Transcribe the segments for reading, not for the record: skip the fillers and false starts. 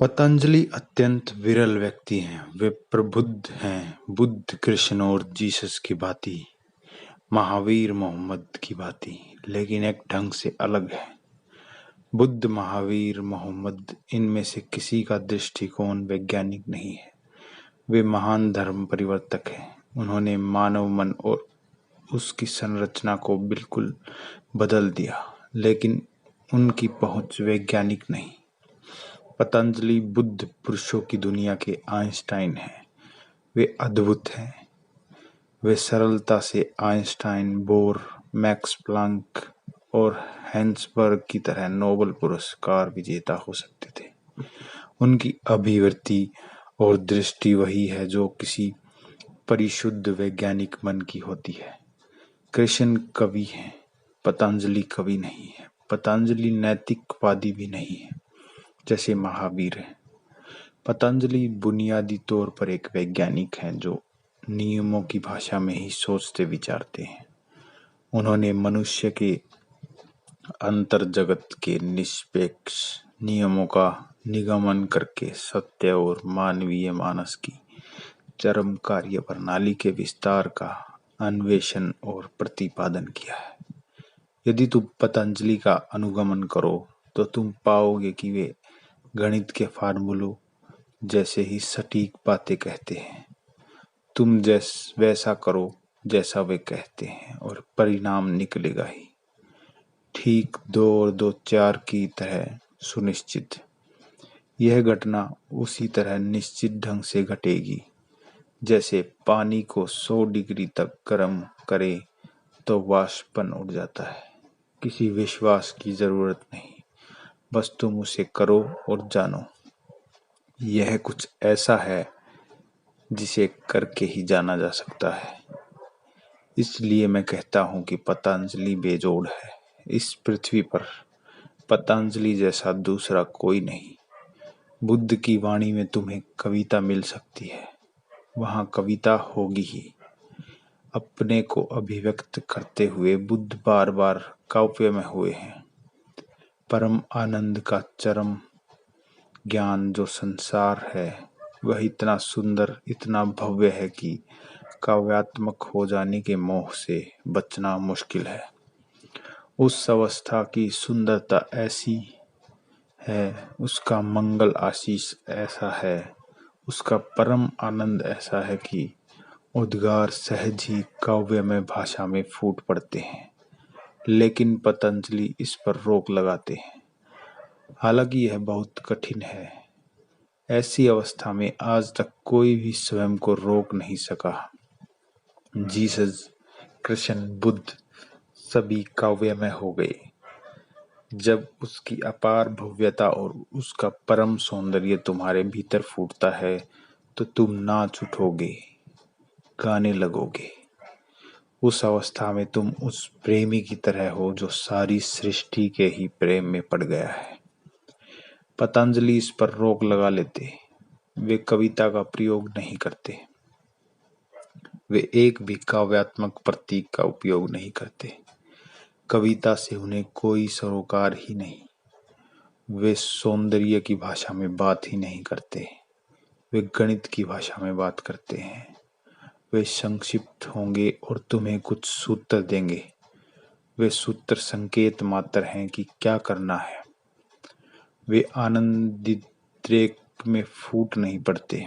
पतंजलि अत्यंत विरल व्यक्ति हैं। वे प्रबुद्ध हैं, बुद्ध, कृष्ण और जीसस की भांति, महावीर, मोहम्मद की भांति, लेकिन एक ढंग से अलग है। बुद्ध, महावीर, मोहम्मद, इनमें से किसी का दृष्टिकोण वैज्ञानिक नहीं है। वे महान धर्म परिवर्तक हैं। उन्होंने मानव मन और उसकी संरचना को बिल्कुल बदल दिया, लेकिन उनकी पहुंच वैज्ञानिक नहीं। पतंजलि बुद्ध पुरुषों की दुनिया के आइंस्टाइन हैं। वे अद्भुत हैं। वे सरलता से आइंस्टाइन, बोर, मैक्स प्लांक और हैंसबर्ग की तरह नोबेल पुरस्कार विजेता हो सकते थे। उनकी अभिव्यक्ति और दृष्टि वही है जो किसी परिशुद्ध वैज्ञानिक मन की होती है। कृष्ण कवि हैं, पतंजलि कवि नहीं है। पतंजलि नैतिकवादी भी नहीं है जैसे महावीर है। पतंजलि बुनियादी तौर पर एक वैज्ञानिक हैं जो नियमों की भाषा में ही सोचते विचारते हैं। उन्होंने मनुष्य के अंतर जगत के निष्पेक्ष नियमों का निगमन करके सत्य और मानवीय मानस की चरम कार्य प्रणाली के विस्तार का अन्वेषण और प्रतिपादन किया है। यदि तुम पतंजलि का अनुगमन करो तो तुम पाओगे कि वे गणित के फार्मूलों जैसे ही सटीक बातें कहते हैं। तुम वैसा करो जैसा वे कहते हैं और परिणाम निकलेगा ही, ठीक 2 और 2 4 की तरह सुनिश्चित। यह घटना उसी तरह निश्चित ढंग से घटेगी जैसे पानी को 100 डिग्री तक गर्म करे तो वाष्पन उड़ जाता है। किसी विश्वास की जरूरत नहीं, बस तुम उसे करो और जानो। यह कुछ ऐसा है जिसे करके ही जाना जा सकता है। इसलिए मैं कहता हूं कि पतंजलि बेजोड़ है। इस पृथ्वी पर पतंजलि जैसा दूसरा कोई नहीं। बुद्ध की वाणी में तुम्हें कविता मिल सकती है, वहां कविता होगी ही। अपने को अभिव्यक्त करते हुए बुद्ध बार बार काव्य में हुए हैं। परम आनंद का चरम ज्ञान जो संसार है वह इतना सुंदर, इतना भव्य है कि काव्यात्मक हो जाने के मोह से बचना मुश्किल है। उस अवस्था की सुंदरता ऐसी है, उसका मंगल आशीष ऐसा है, उसका परम आनंद ऐसा है कि उद्गार सहज ही काव्य में भाषा में फूट पड़ते हैं। लेकिन पतंजलि इस पर रोक लगाते हैं। हालांकि यह बहुत कठिन है। ऐसी अवस्था में आज तक कोई भी स्वयं को रोक नहीं सका। जीसस, कृष्ण, बुद्ध सभी काव्य में हो गए। जब उसकी अपार भव्यता और उसका परम सौंदर्य तुम्हारे भीतर फूटता है तो तुम नाच उठोगे, गाने लगोगे। उस अवस्था में तुम उस प्रेमी की तरह हो जो सारी सृष्टि के ही प्रेम में पड़ गया है। पतंजलि इस पर रोक लगा लेते। वे कविता का प्रयोग नहीं करते। वे एक भी काव्यात्मक प्रतीक का उपयोग नहीं करते। कविता से उन्हें कोई सरोकार ही नहीं। वे सौंदर्य की भाषा में बात ही नहीं करते। वे गणित की भाषा में बात करते हैं। वे संक्षिप्त होंगे और तुम्हें कुछ सूत्र देंगे। वे सूत्र संकेत मात्र हैं कि क्या करना है। वे आनंदिद्रेक में फूट नहीं पड़ते।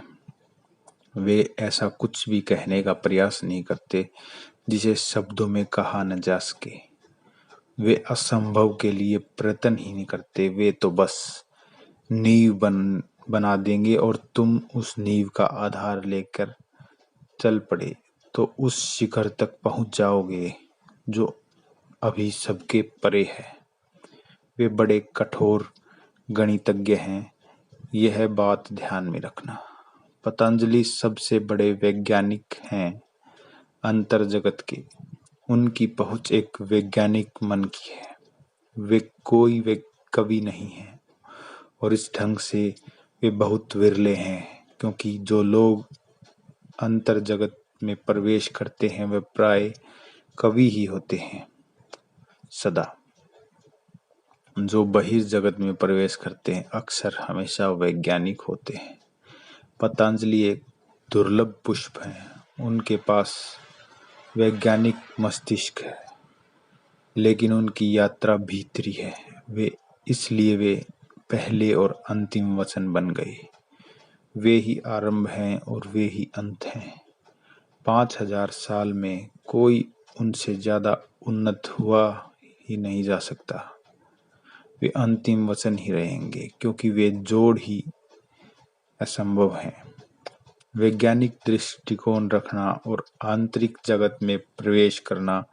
वे ऐसा कुछ भी कहने का प्रयास नहीं करते जिसे शब्दों में कहा न जा सके। वे असंभव के लिए प्रयत्न ही नहीं करते। वे तो बस नींव बना देंगे और तुम उस नींव का आधार लेकर चल पड़े तो उस शिखर तक पहुंच जाओगे जो अभी सबके परे है। वे बड़े कठोर गणितज्ञ हैं, यह बात ध्यान में रखना। पतंजलि सबसे बड़े वैज्ञानिक हैं अंतर जगत के। उनकी पहुंच एक वैज्ञानिक मन की है। वे कोई कवि नहीं है और इस ढंग से वे बहुत विरले हैं, क्योंकि जो लोग अंतर जगत में प्रवेश करते हैं वे प्राय कवि ही होते हैं। सदा जो बहिर्जगत में प्रवेश करते हैं अक्सर हमेशा वैज्ञानिक होते हैं। पतंजलि एक दुर्लभ पुष्प है, उनके पास वैज्ञानिक मस्तिष्क है, लेकिन उनकी यात्रा भीतरी है। इसलिए वे पहले और अंतिम वचन बन गए। वे ही आरंभ हैं और वे ही अंत हैं। 5000 साल में कोई उनसे ज्यादा उन्नत हुआ ही नहीं जा सकता। वे अंतिम वचन ही रहेंगे, क्योंकि वे जोड़ ही असंभव हैं। वैज्ञानिक दृष्टिकोण रखना और आंतरिक जगत में प्रवेश करना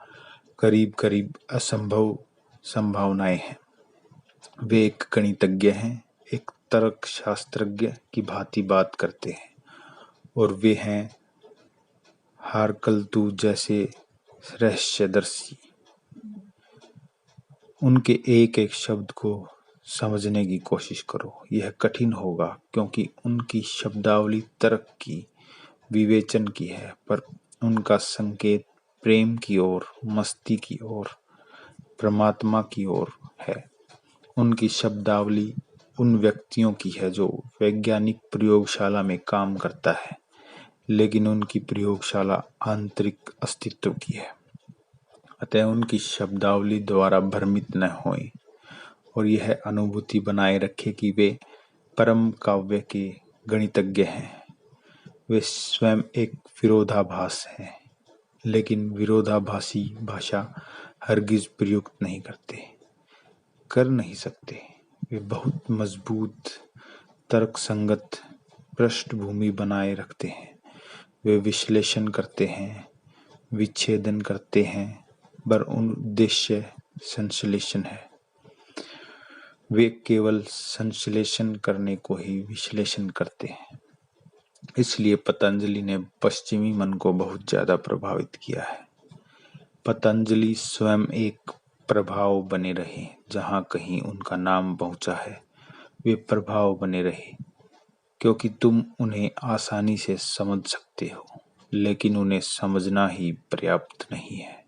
करीब करीब असंभव संभावनाएं हैं। वे एक गणितज्ञ हैं, एक तर्कशास्त्रज्ञ की भांति बात करते हैं, और वे हैं हारकलतू जैसे रहस्यदर्शी। उनके एक एक शब्द को समझने की कोशिश करो। यह कठिन होगा, क्योंकि उनकी शब्दावली तर्क की, विवेचन की है, पर उनका संकेत प्रेम की ओर, मस्ती की ओर, परमात्मा की ओर है। उनकी शब्दावली उन व्यक्तियों की है जो वैज्ञानिक प्रयोगशाला में काम करता है, लेकिन उनकी प्रयोगशाला आंतरिक अस्तित्व की है। अतः उनकी शब्दावली द्वारा भ्रमित न होएं और यह अनुभूति बनाए रखें कि वे परम काव्य के गणितज्ञ हैं। वे स्वयं एक विरोधाभास हैं, लेकिन विरोधाभासी भाषा हरगिज प्रयुक्त नहीं कर नहीं सकते। वे बहुत मजबूत तर्कसंगत पृष्ठभूमि बनाए रखते हैं। वे विश्लेषण करते हैं, विच्छेदन करते हैं, पर उद्देश्य संश्लेषण है। वे केवल संश्लेषण करने को ही विश्लेषण करते हैं। इसलिए पतंजलि ने पश्चिमी मन को बहुत ज्यादा प्रभावित किया है। पतंजलि स्वयं एक प्रभाव बने रहे। जहां कहीं उनका नाम पहुंचा है, वे प्रभाव बने रहे, क्योंकि तुम उन्हें आसानी से समझ सकते हो, लेकिन उन्हें समझना ही पर्याप्त नहीं है।